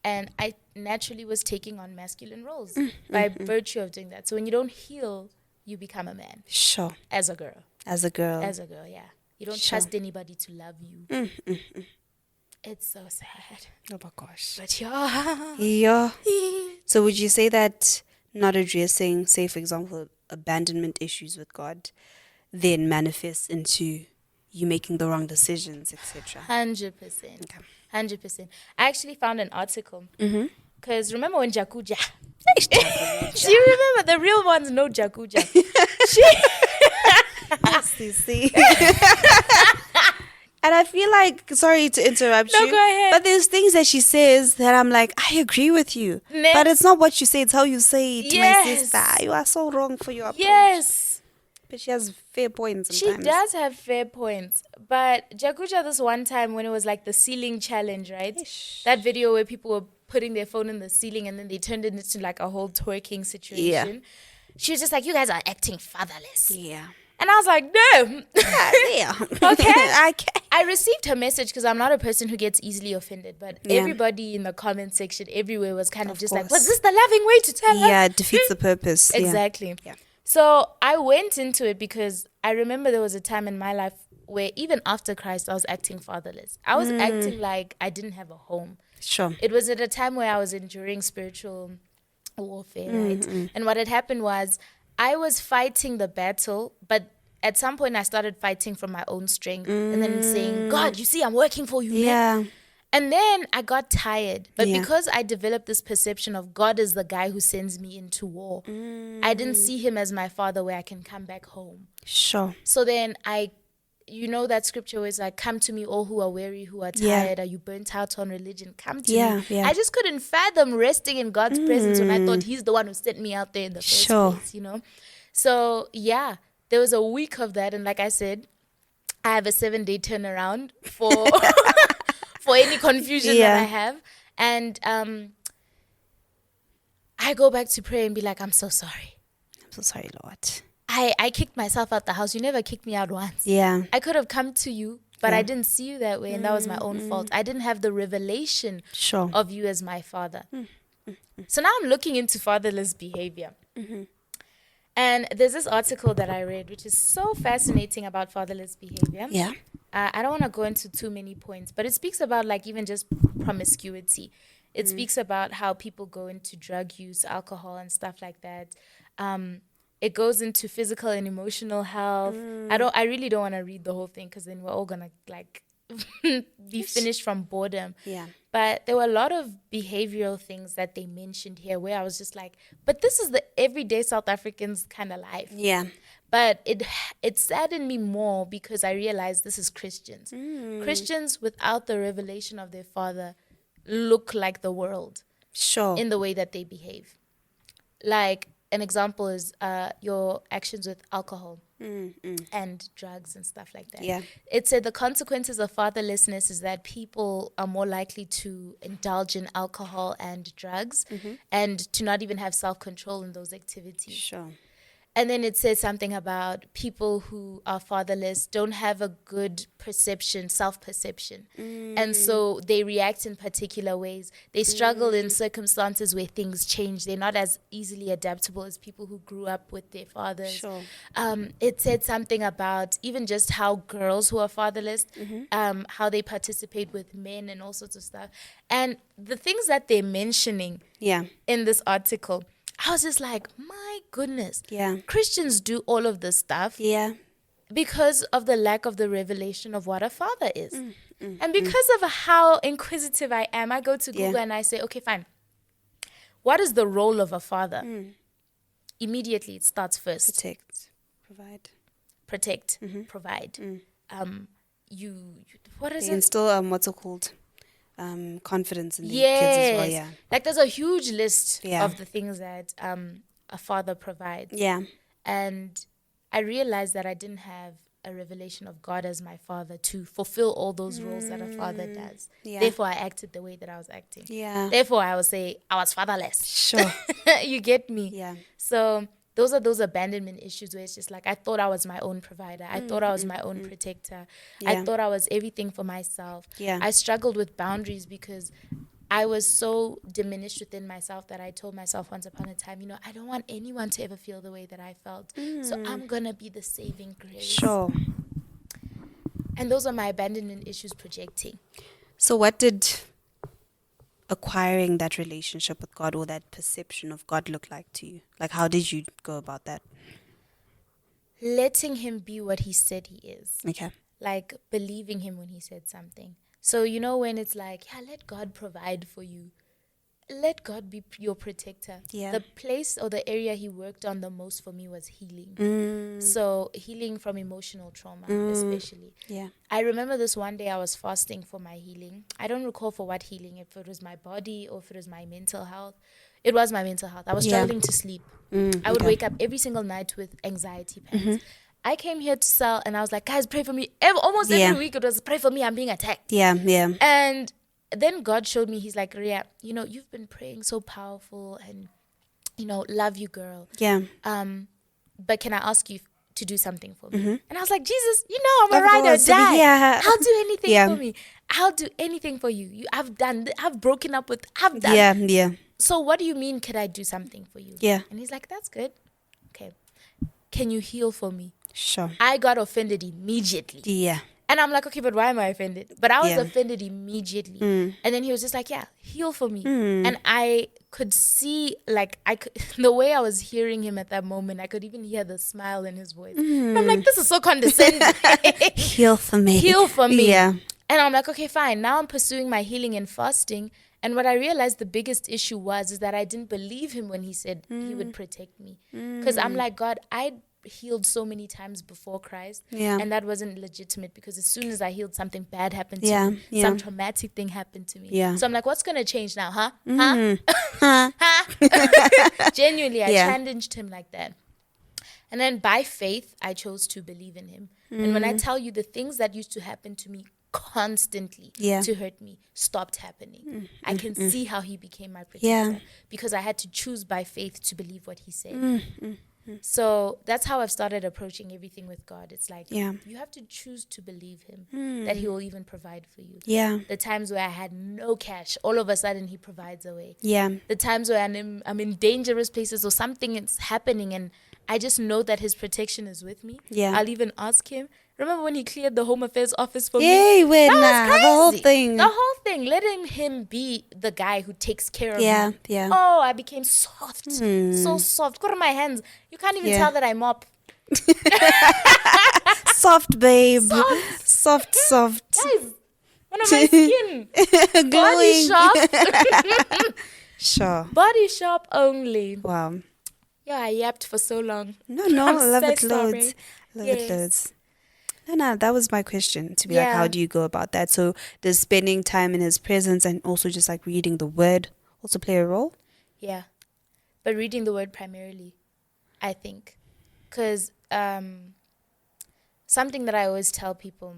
Speaker 1: And I naturally was taking on masculine roles by virtue of doing that. So when you don't heal, you become a man. Sure. As a girl.
Speaker 2: As a girl,
Speaker 1: yeah. You don't trust anybody to love you. It's so sad.
Speaker 2: Oh my gosh.
Speaker 1: But
Speaker 2: yeah. So would you say that not addressing, say for example, abandonment issues with God then manifests into you making the wrong decisions, etc.?
Speaker 1: 100%. Okay. 100%. I actually found an article. Because remember when Jakuja? Do you remember? The real ones know Jakuja.
Speaker 2: See. And I feel like, sorry to interrupt you.
Speaker 1: No, go ahead.
Speaker 2: But there's things that she says that I'm like, I agree with you. But it's not what you say, it's how you say it to my sister. You are so wrong for your approach.
Speaker 1: Yes.
Speaker 2: But she has fair points sometimes.
Speaker 1: She does have fair points. But Jakuja, this one time when it was like the ceiling challenge, right? That video where people were putting their phone in the ceiling and then they turned it into like a whole twerking situation. Yeah. She was just like, you guys are acting fatherless. Yeah. And I was like, no. Okay. I received her message because I'm not a person who gets easily offended. But everybody in the comment section everywhere was kind of just like, was this the loving way to tell her?
Speaker 2: Yeah, it defeats the purpose.
Speaker 1: Exactly.
Speaker 2: Yeah.
Speaker 1: So I went into it because I remember there was a time in my life where even after Christ, I was acting fatherless. I was acting like I didn't have a home.
Speaker 2: Sure.
Speaker 1: It was at a time where I was enduring spiritual warfare, right? And what had happened was I was fighting the battle, but at some point I started fighting from my own strength and then saying, God, you see, I'm working for you.
Speaker 2: Yeah.
Speaker 1: Man. And then I got tired. But because I developed this perception of God is the guy who sends me into war, I didn't see him as my father where I can come back home.
Speaker 2: Sure.
Speaker 1: So then you know that scripture where it's like, come to me all who are weary, who are tired, are you burnt out on religion? Come to me.
Speaker 2: Yeah.
Speaker 1: I just couldn't fathom resting in God's presence when I thought he's the one who sent me out there in the first place, you know? So yeah, there was a week of that. And like I said, I have a 7-day turnaround for for any confusion that I have. And I go back to pray and be like, I'm so sorry.
Speaker 2: I'm so sorry, Lord.
Speaker 1: I kicked myself out the house. You never kicked me out once.
Speaker 2: Yeah.
Speaker 1: I could have come to you, but I didn't see you that way, and that was my own fault. I didn't have the revelation of you as my father. So now I'm looking into fatherless behavior. And there's this article that I read, which is so fascinating about fatherless behavior.
Speaker 2: Yeah.
Speaker 1: I don't want to go into too many points, but it speaks about like even just promiscuity. It speaks about how people go into drug use, alcohol, and stuff like that. It goes into physical and emotional health. I really don't want to read the whole thing because then we're all gonna like be finished from boredom.
Speaker 2: Yeah.
Speaker 1: But there were a lot of behavioral things that they mentioned here where I was just like, but this is the everyday South Africans kind of life.
Speaker 2: Yeah.
Speaker 1: But it saddened me more because I realized this is Christians. Christians without the revelation of their father look like the world.
Speaker 2: Sure.
Speaker 1: In the way that they behave. Like an example is your actions with alcohol and drugs and stuff like that.
Speaker 2: Yeah.
Speaker 1: It said the consequences of fatherlessness is that people are more likely to indulge in alcohol and drugs and to not even have self-control in those activities.
Speaker 2: Sure.
Speaker 1: And then it says something about people who are fatherless don't have a good perception, self-perception. And so they react in particular ways. They struggle in circumstances where things change. They're not as easily adaptable as people who grew up with their fathers.
Speaker 2: Sure.
Speaker 1: It said something about even just how girls who are fatherless, how they participate with men and all sorts of stuff. And the things that they're mentioning in this article, I was just like, my goodness.
Speaker 2: Yeah.
Speaker 1: Christians do all of this stuff because of the lack of the revelation of what a father is. And because of how inquisitive I am, I go to Google and I say, okay, fine. What is the role of a father? Immediately, it starts first.
Speaker 2: Protect. Provide.
Speaker 1: Protect. Provide. What is
Speaker 2: they
Speaker 1: it?
Speaker 2: instill, what's it called? Confidence in the kids as well,
Speaker 1: Like there's a huge list of the things that a father provides.
Speaker 2: Yeah.
Speaker 1: And I realized that I didn't have a revelation of God as my father to fulfill all those roles that a father does.
Speaker 2: Yeah.
Speaker 1: Therefore, I acted the way that I was acting.
Speaker 2: Yeah.
Speaker 1: Therefore, I would say I was fatherless.
Speaker 2: Sure.
Speaker 1: You get me?
Speaker 2: Yeah.
Speaker 1: So those are those abandonment issues where it's just like I thought I was my own provider. I thought I was my own protector. I thought I was everything for myself.
Speaker 2: Yeah.
Speaker 1: I struggled with boundaries because I was so diminished within myself that I told myself once upon a time, I don't want anyone to ever feel the way that I felt. So I'm going to be the saving grace.
Speaker 2: Sure.
Speaker 1: And those are my abandonment issues projecting.
Speaker 2: So what did acquiring that relationship with God or that perception of God look like to you? Like, how did you go about that?
Speaker 1: Letting him be what he said he is.
Speaker 2: Okay.
Speaker 1: Like believing him when he said something. So, when it's like, let God provide for you. Let God be your protector.
Speaker 2: Yeah.
Speaker 1: The place or the area he worked on the most for me was healing. So healing from emotional trauma, especially.
Speaker 2: Yeah.
Speaker 1: I remember this one day I was fasting for my healing. I don't recall for what healing, if it was my body or if it was my mental health. It was my mental health. I was struggling to sleep. I would wake up every single night with anxiety pains. I came here to sell and I was like, guys, pray for me. Almost every week it was, pray for me, I'm being attacked.
Speaker 2: Yeah.
Speaker 1: And then God showed me, he's like, Ria, you've been praying so powerful and, love you, girl.
Speaker 2: Yeah.
Speaker 1: But can I ask you to do something for me? And I was like, Jesus, I'm a
Speaker 2: Of
Speaker 1: ride or
Speaker 2: course.
Speaker 1: die.
Speaker 2: Yeah.
Speaker 1: I'll do anything for me. I'll do anything for you. I've broken up with, I've done.
Speaker 2: Yeah.
Speaker 1: So what do you mean, could I do something for you?
Speaker 2: Yeah.
Speaker 1: And he's like, that's good. Okay. can you heal for me?
Speaker 2: Sure.
Speaker 1: I got offended immediately.
Speaker 2: Yeah.
Speaker 1: And I'm like, okay, but why am I offended? But I was
Speaker 2: Yeah.
Speaker 1: offended immediately. And then he was just like, yeah, heal for me. And I could see, like, the way I was hearing him at that moment, I could even hear the smile in his voice. I'm like, this is so condescending.
Speaker 2: Heal for me.
Speaker 1: Heal for me.
Speaker 2: Yeah.
Speaker 1: And I'm like, okay, fine. Now I'm pursuing my healing and fasting. And what I realized the biggest issue is that I didn't believe him when he said he would protect me. Because I'm like, God, I healed so many times before Christ, and that wasn't legitimate, because as soon as I healed, something bad happened to me. Some traumatic thing happened to me. So I'm like, what's going to change now? Huh? Genuinely, I challenged him like that. And then by faith, I chose to believe in him. And when I tell you, the things that used to happen to me constantly to hurt me stopped happening. I can see how he became my protector, because I had to choose by faith to believe what he said. So that's how I've started approaching everything with God. It's like, you have to choose to believe him, that he will even provide for you. The times where I had no cash, all of a sudden he provides a way. The times where I'm in dangerous places or something is happening and I just know that his protection is with me. I'll even ask him. Remember when he cleared the Home Affairs office for me?
Speaker 2: That was crazy. The whole thing.
Speaker 1: The whole thing. Letting him be the guy who takes care of me. Oh, I became soft. So soft. Go to my hands. You can't even tell that I mop.
Speaker 2: Soft, babe. Soft.
Speaker 1: Guys, one of my skin. Body sharp.
Speaker 2: Sure.
Speaker 1: Body sharp only.
Speaker 2: Wow.
Speaker 1: Yeah, I yapped for so long.
Speaker 2: No, I love it loads. Love it loads. No, that was my question, to be like, how do you go about that? So does spending time in his presence and also just like reading the word also play a role?
Speaker 1: Yeah, but reading the word primarily, I think. Because something that I always tell people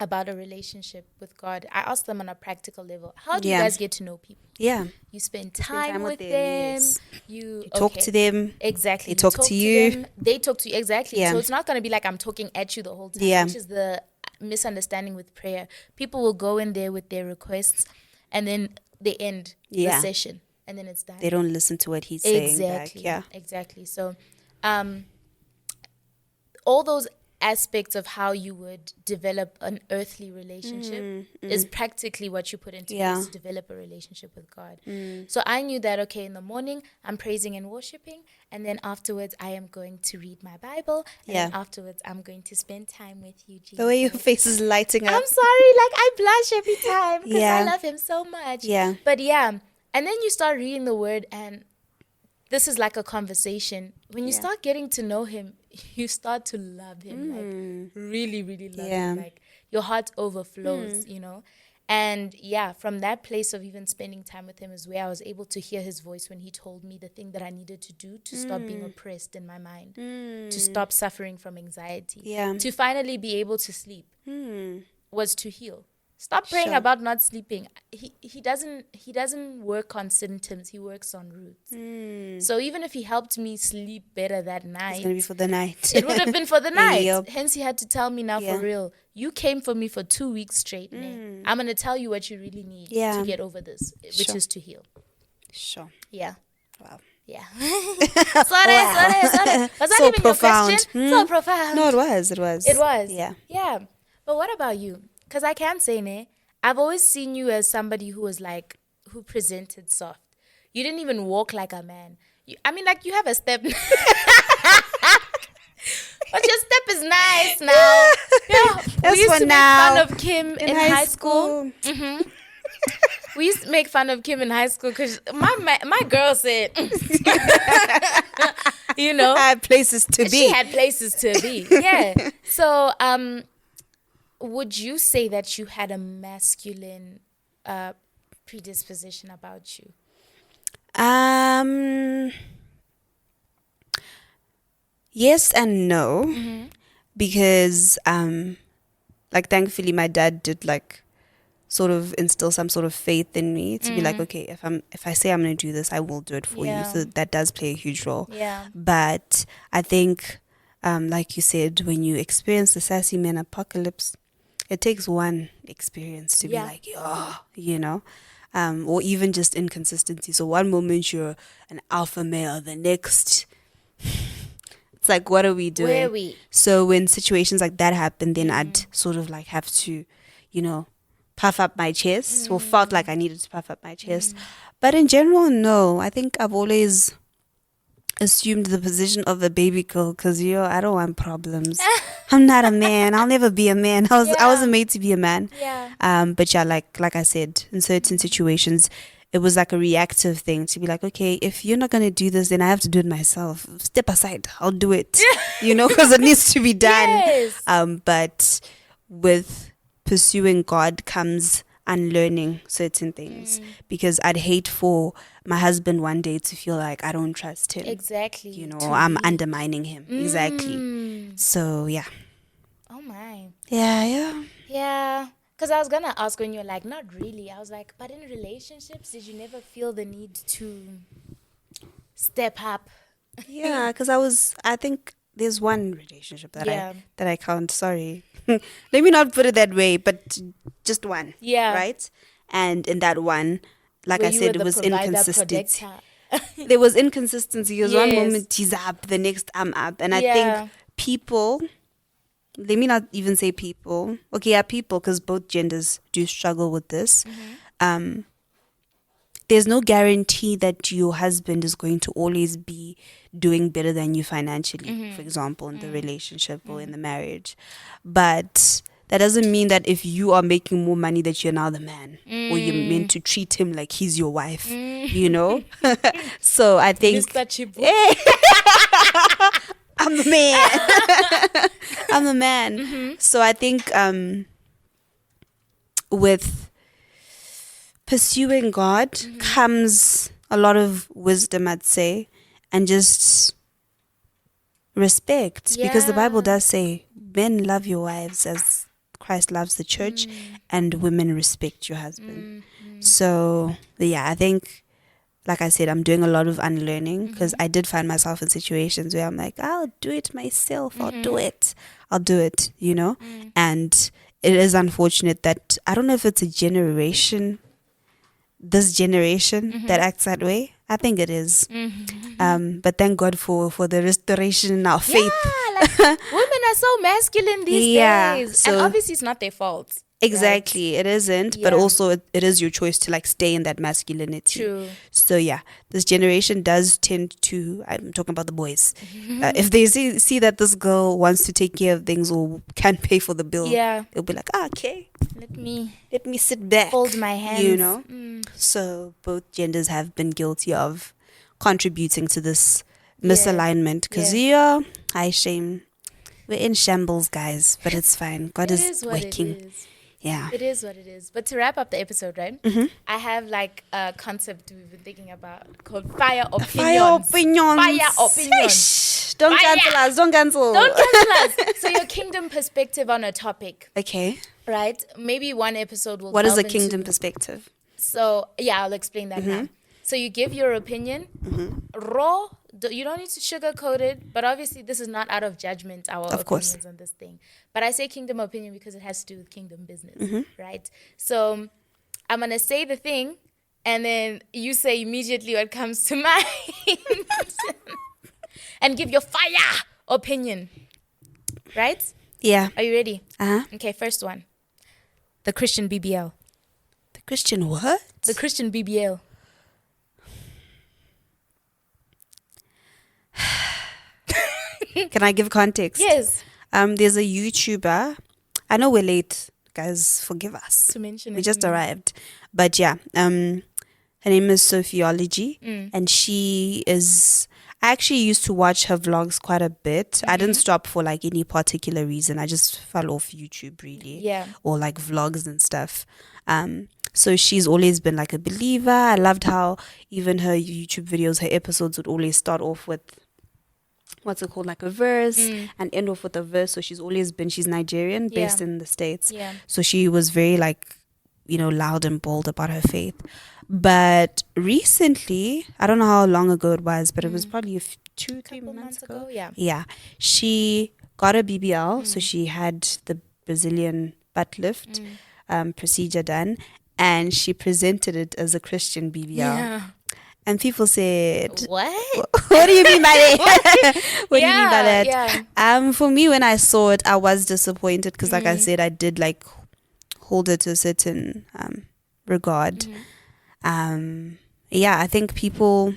Speaker 1: about a relationship with God, I ask them on a practical level, how do you guys get to know people? You spend time with them. Yes. You
Speaker 2: talk to them.
Speaker 1: Exactly.
Speaker 2: They talk to you.
Speaker 1: They talk to you. Exactly. So it's not going to be like I'm talking at you the whole time, which is the misunderstanding with prayer. People will go in there with their requests and then they end the session and then it's done.
Speaker 2: They don't listen to what he's saying back.
Speaker 1: Exactly. So all those aspects of how you would develop an earthly relationship is practically what you put into place to develop a relationship with God. So I knew that, okay, in the morning I'm praising and worshiping, and then afterwards I am going to read my Bible, and then afterwards I'm going to spend time with you, Jesus.
Speaker 2: The way your face is lighting up.
Speaker 1: I'm sorry, like I blush every time because I love him so much. But and then you start reading the word, and this is like a conversation. When you start getting to know him, you start to love him, like really, really love him. Like your heart overflows, you know. And from that place of even spending time with him is where I was able to hear his voice when he told me the thing that I needed to do to stop being oppressed in my mind, to stop suffering from anxiety, to finally be able to sleep, was to heal. Stop praying about not sleeping. He doesn't work on symptoms. He works on roots. So even if he helped me sleep better that night,
Speaker 2: it's gonna be for the night.
Speaker 1: It would have been for the night. Hence, he had to tell me now for real. You came for me for 2 weeks straight. I'm gonna tell you what you really need to get over this, which is to heal.
Speaker 2: Sure.
Speaker 1: Yeah.
Speaker 2: Wow.
Speaker 1: Yeah. sorry. Was that
Speaker 2: so
Speaker 1: even
Speaker 2: profound.
Speaker 1: Your question? So profound.
Speaker 2: No, it was.
Speaker 1: Yeah. Yeah. But what about you? Because I can say, I've always seen you as somebody who was like, who presented soft. You didn't even walk like a man. You have a step. But your step is nice now. We used to make fun of Kim in high school. We used to make fun of Kim in high school because my girl said, you know.
Speaker 2: I had places to be.
Speaker 1: She had places to be. Yeah. So, would you say that you had a masculine predisposition about you?
Speaker 2: Yes and no, because like thankfully my dad did like sort of instill some sort of faith in me to be like, okay, if I say I'm going to do this, I will do it for you. So that does play a huge role. But I think, like you said, when you experience the Sassy Man Apocalypse, it takes one experience to be like, you know, or even just inconsistency. So one moment you're an alpha male, the next It's like, what are we doing?
Speaker 1: Where are we?
Speaker 2: So when situations like that happen, then I'd sort of like have to, you know, puff up my chest, or felt like I needed to puff up my chest. But in general, no. I think I've always assumed the position of the baby girl, because I don't want problems. I'm not a man. I'll never be a man. I wasn't made to be a man.
Speaker 1: Yeah.
Speaker 2: But yeah, like I said, in certain situations, it was like a reactive thing to be like, okay, if you're not gonna do this, then I have to do it myself. Step aside, I'll do it. Because it needs to be done.
Speaker 1: Yes.
Speaker 2: But with pursuing God comes unlearning certain things, because I'd hate for my husband one day to feel like I don't trust him.
Speaker 1: Exactly.
Speaker 2: I'm undermining him. Exactly. So yeah.
Speaker 1: Oh my.
Speaker 2: Yeah.
Speaker 1: Yeah. Because I was going to ask when you're like, not really. I was like, but in relationships, did you never feel the need to step up?
Speaker 2: Yeah, because I think there's one relationship that I count. Sorry. Let me not put it that way, but just one.
Speaker 1: Yeah.
Speaker 2: Right? And in that one, like
Speaker 1: Where
Speaker 2: I
Speaker 1: you
Speaker 2: said,
Speaker 1: were
Speaker 2: it was
Speaker 1: the provider,
Speaker 2: inconsistency.
Speaker 1: protector.
Speaker 2: There was inconsistency. Because one
Speaker 1: Yes.
Speaker 2: moment he's up, the next I'm up. And I think people, let me not even say people. Okay, yeah, people, because both genders do struggle with this. There's no guarantee that your husband is going to always be doing better than you financially, for example, in the relationship or in the marriage. But that doesn't mean that if you are making more money that you're now the man, or you're meant to treat him like he's your wife, So I think
Speaker 1: Mr. Chibu.
Speaker 2: I'm the man. I'm the man. So I think with pursuing God comes a lot of wisdom, I'd say, and just respect. Because the Bible does say, men love your wives as Christ loves the church, and women respect your husband. So, yeah, I think, like I said, I'm doing a lot of unlearning, because I did find myself in situations where I'm like, I'll do it myself. I'll do it, And it is unfortunate that, I don't know if it's this generation that acts that way. I think it is. But thank God for the restoration in our faith.
Speaker 1: Yeah, like women are so masculine these days.
Speaker 2: So
Speaker 1: and obviously it's not their fault.
Speaker 2: Exactly,
Speaker 1: right?
Speaker 2: It isn't, but also it is your choice to like stay in that masculinity.
Speaker 1: True.
Speaker 2: So yeah, this generation does tend to, I'm talking about the boys, if they see that this girl wants to take care of things or can pay for the bill, they'll be like, okay, let me sit back,
Speaker 1: fold my hands,
Speaker 2: So both genders have been guilty of contributing to this misalignment, because I shame, we're in shambles, guys, but it's fine. God is working. Yeah.
Speaker 1: It is what it is. But to wrap up the episode, right? I have like a concept we've been thinking about called fire opinions.
Speaker 2: Fire opinions.
Speaker 1: Shh,
Speaker 2: don't cancel us. Don't cancel
Speaker 1: us. So your kingdom perspective on a topic.
Speaker 2: Okay.
Speaker 1: Right? Maybe one episode will
Speaker 2: What is a kingdom perspective?
Speaker 1: So, I'll explain that now. So you give your opinion, raw. You don't need to sugarcoat it, but obviously this is not out of judgment, our opinions on this thing. But I say kingdom opinion because it has to do with kingdom business, right? So I'm going to say the thing, and then you say immediately what comes to mind and give your fire opinion, right?
Speaker 2: Yeah.
Speaker 1: Are you ready?
Speaker 2: Uh-huh.
Speaker 1: Okay, first one. The Christian BBL.
Speaker 2: The Christian what?
Speaker 1: The Christian BBL.
Speaker 2: Can I give context?
Speaker 1: Yes.
Speaker 2: There's a YouTuber. I know we're late, guys. Forgive us.
Speaker 1: To mention
Speaker 2: we just arrived, but yeah. Her name is Sophiology, and she is. I actually used to watch her vlogs quite a bit. I didn't stop for like any particular reason. I just fell off YouTube really, or like vlogs and stuff. So she's always been like a believer. I loved how even her YouTube videos, her episodes would always start off with, what's it called, like a verse, and end off with a verse. So she's Nigerian, based in the States. So she was very like, loud and bold about her faith. But recently, I don't know how long ago it was, but it was probably 2-3 months ago. Yeah, she got a BBL, so she had the Brazilian butt lift procedure done, and she presented it as a Christian BBL. And people said,
Speaker 1: What?
Speaker 2: what do you mean by that? What do you mean by that?
Speaker 1: Yeah.
Speaker 2: For me, when I saw it, I was disappointed because, like I said, I did like hold it to a certain regard. Yeah, I think people,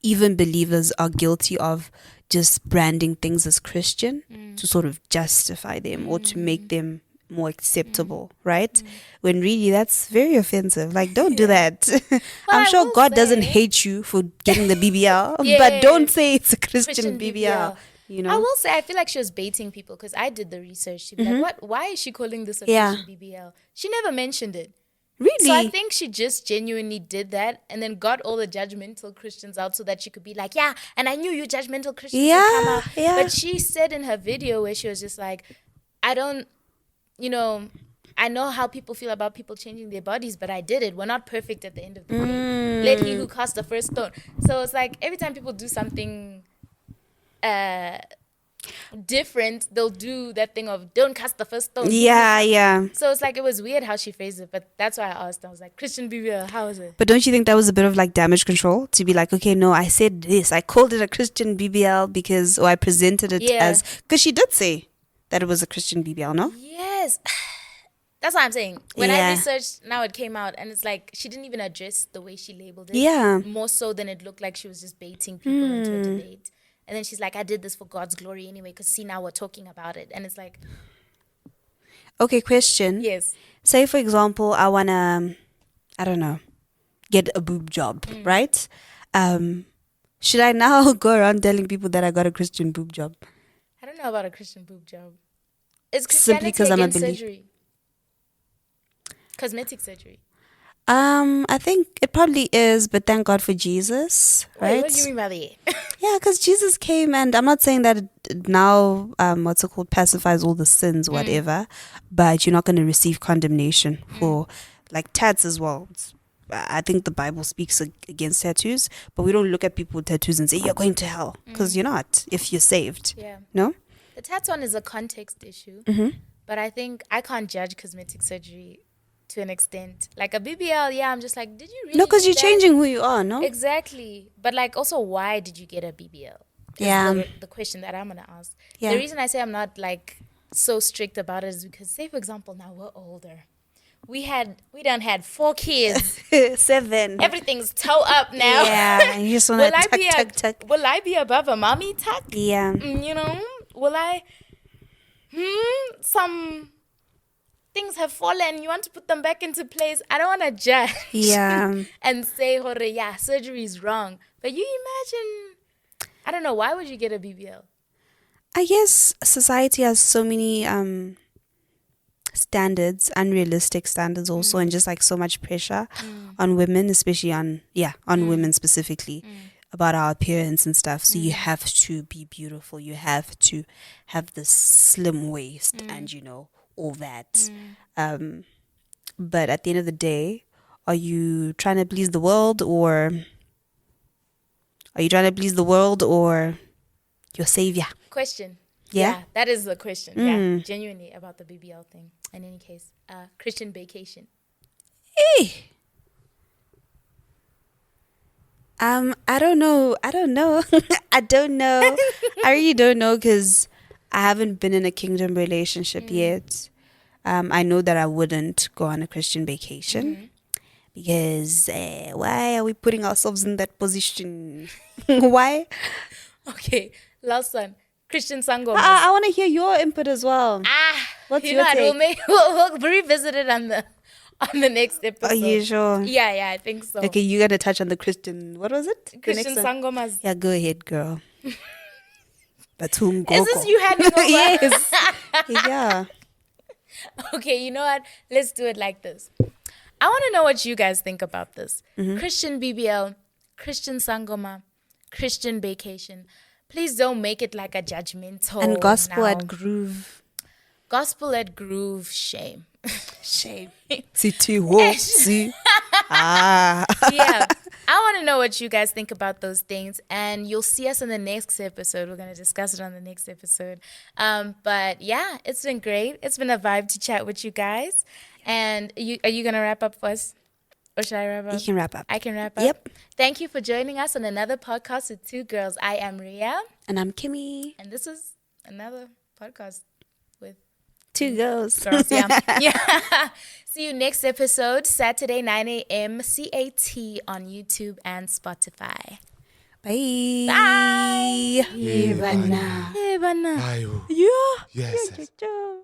Speaker 2: even believers, are guilty of just branding things as Christian to sort of justify them or to make them more acceptable, right? When really that's very offensive. Like, don't do that. I'm sure God doesn't hate you for getting the BBL, but don't say it's a Christian BBL. You know,
Speaker 1: I will say I feel like she was baiting people because I did the research to be like, what? Why is she calling this a Christian BBL? She never mentioned it.
Speaker 2: Really?
Speaker 1: So I think she just genuinely did that and then got all the judgmental Christians out so that she could be like, yeah, and I knew you judgmental Christians would come out. But she said in her video where she was just like, I don't, I know how people feel about people changing their bodies, but I did it. We're not perfect at the end of the day. Let he who cast the first stone. So it's like every time people do something different, they'll do that thing of don't cast the first stone.
Speaker 2: Yeah.
Speaker 1: So it's like it was weird how she phrased it, but that's why I asked. I was like, Christian BBL, how is it?
Speaker 2: But don't you think that was a bit of like damage control to be like, okay, no, I said this, I called it a Christian BBL because, or I presented it as, because she did say that it was a Christian BBL, no?
Speaker 1: Yes. That's what I'm saying. When I researched, now it came out, and it's like she didn't even address the way she labeled it.
Speaker 2: Yeah.
Speaker 1: More so than it looked like she was just baiting people into a debate. And then she's like, I did this for God's glory anyway, because see, now we're talking about it. And it's like...
Speaker 2: Okay, question.
Speaker 1: Yes.
Speaker 2: Say, for example, I want to, I don't know, get a boob job, right? Should I now go around telling people that I got a Christian boob job?
Speaker 1: I don't know about a Christian boob job. Is
Speaker 2: simply because I'm a believer?
Speaker 1: Surgery? Cosmetic surgery?
Speaker 2: I think it probably is, but thank God for Jesus, right?
Speaker 1: Wait, what do you mean by that?
Speaker 2: Yeah, because Jesus came, and I'm not saying that it now, what's it called, pacifies all the sins, whatever, but you're not going to receive condemnation for, like, tats as well. I think the Bible speaks against tattoos, but we don't look at people with tattoos and say, you're going to hell, because you're not, if you're saved.
Speaker 1: Yeah.
Speaker 2: No?
Speaker 1: The tattoo one is a context issue, but I think I can't judge cosmetic surgery to an extent. Like a BBL, yeah, I'm just like, did you really?
Speaker 2: No, because you're changing who you are, no?
Speaker 1: Exactly. But like also, why did you get a BBL?
Speaker 2: Yeah.
Speaker 1: The question that I'm going to ask.
Speaker 2: Yeah.
Speaker 1: The reason I say I'm not like so strict about it is because, say for example, now we're older. We done had 4 kids.
Speaker 2: 7.
Speaker 1: Everything's toe up now.
Speaker 2: Yeah, you just want to tuck.
Speaker 1: Will I be above a mommy tuck?
Speaker 2: Yeah.
Speaker 1: Will I? Some things have fallen. You want to put them back into place. I don't want to judge.
Speaker 2: Yeah.
Speaker 1: And say, yeah, surgery is wrong. But you imagine, I don't know, why would you get a BBL?
Speaker 2: I guess society has so many standards, unrealistic standards also, and just like so much pressure on women, especially on women specifically, about our appearance and stuff. So you have to be beautiful. You have to have the slim waist and, all that. But at the end of the day, are you trying to please the world or your savior?
Speaker 1: Question.
Speaker 2: Yeah,
Speaker 1: that is the question. Yeah, genuinely about the BBL thing. In any case, Christian vacation.
Speaker 2: Hey. I don't know. I don't know. I really don't know because I haven't been in a kingdom relationship yet. I know that I wouldn't go on a Christian vacation because why are we putting ourselves in that position? Why?
Speaker 1: Okay, last one. Christian Sangoma.
Speaker 2: I want to hear your input as well. What's your take?
Speaker 1: We'll revisit it on the next episode.
Speaker 2: Are you sure?
Speaker 1: Yeah, I think so.
Speaker 2: Okay, you got to touch on the Christian. What was it?
Speaker 1: Christian Sangomas.
Speaker 2: Yeah, go ahead, girl. That's whom go.
Speaker 1: Is this you handing over?
Speaker 2: Yes. Yeah.
Speaker 1: Okay, you know what? Let's do it like this. I want to know what you guys think about this. Christian BBL, Christian Sangoma, Christian vacation. Please don't make it like a judgmental.
Speaker 2: And gospel at Groove.
Speaker 1: Gospel at Groove, shame.
Speaker 2: Shame. See. Ah.
Speaker 1: Yeah. I want to know what you guys think about those things. And you'll see us in the next episode. We're going to discuss it on the next episode. But yeah, it's been great. It's been a vibe to chat with you guys. And are you going to wrap up for us? Or should I wrap up?
Speaker 2: You can wrap up.
Speaker 1: I can wrap up?
Speaker 2: Yep.
Speaker 1: Thank you for joining us on another podcast with two girls. I am Ria.
Speaker 2: And I'm Kimmy.
Speaker 1: And this is another podcast with
Speaker 2: two girls.
Speaker 1: Yeah. See you next episode, Saturday, 9 a.m. CAT on YouTube and Spotify.
Speaker 2: Bye.
Speaker 1: Bye.
Speaker 2: Yeah,
Speaker 1: Bye.
Speaker 2: Yeah.
Speaker 3: Yes.
Speaker 2: Yeah.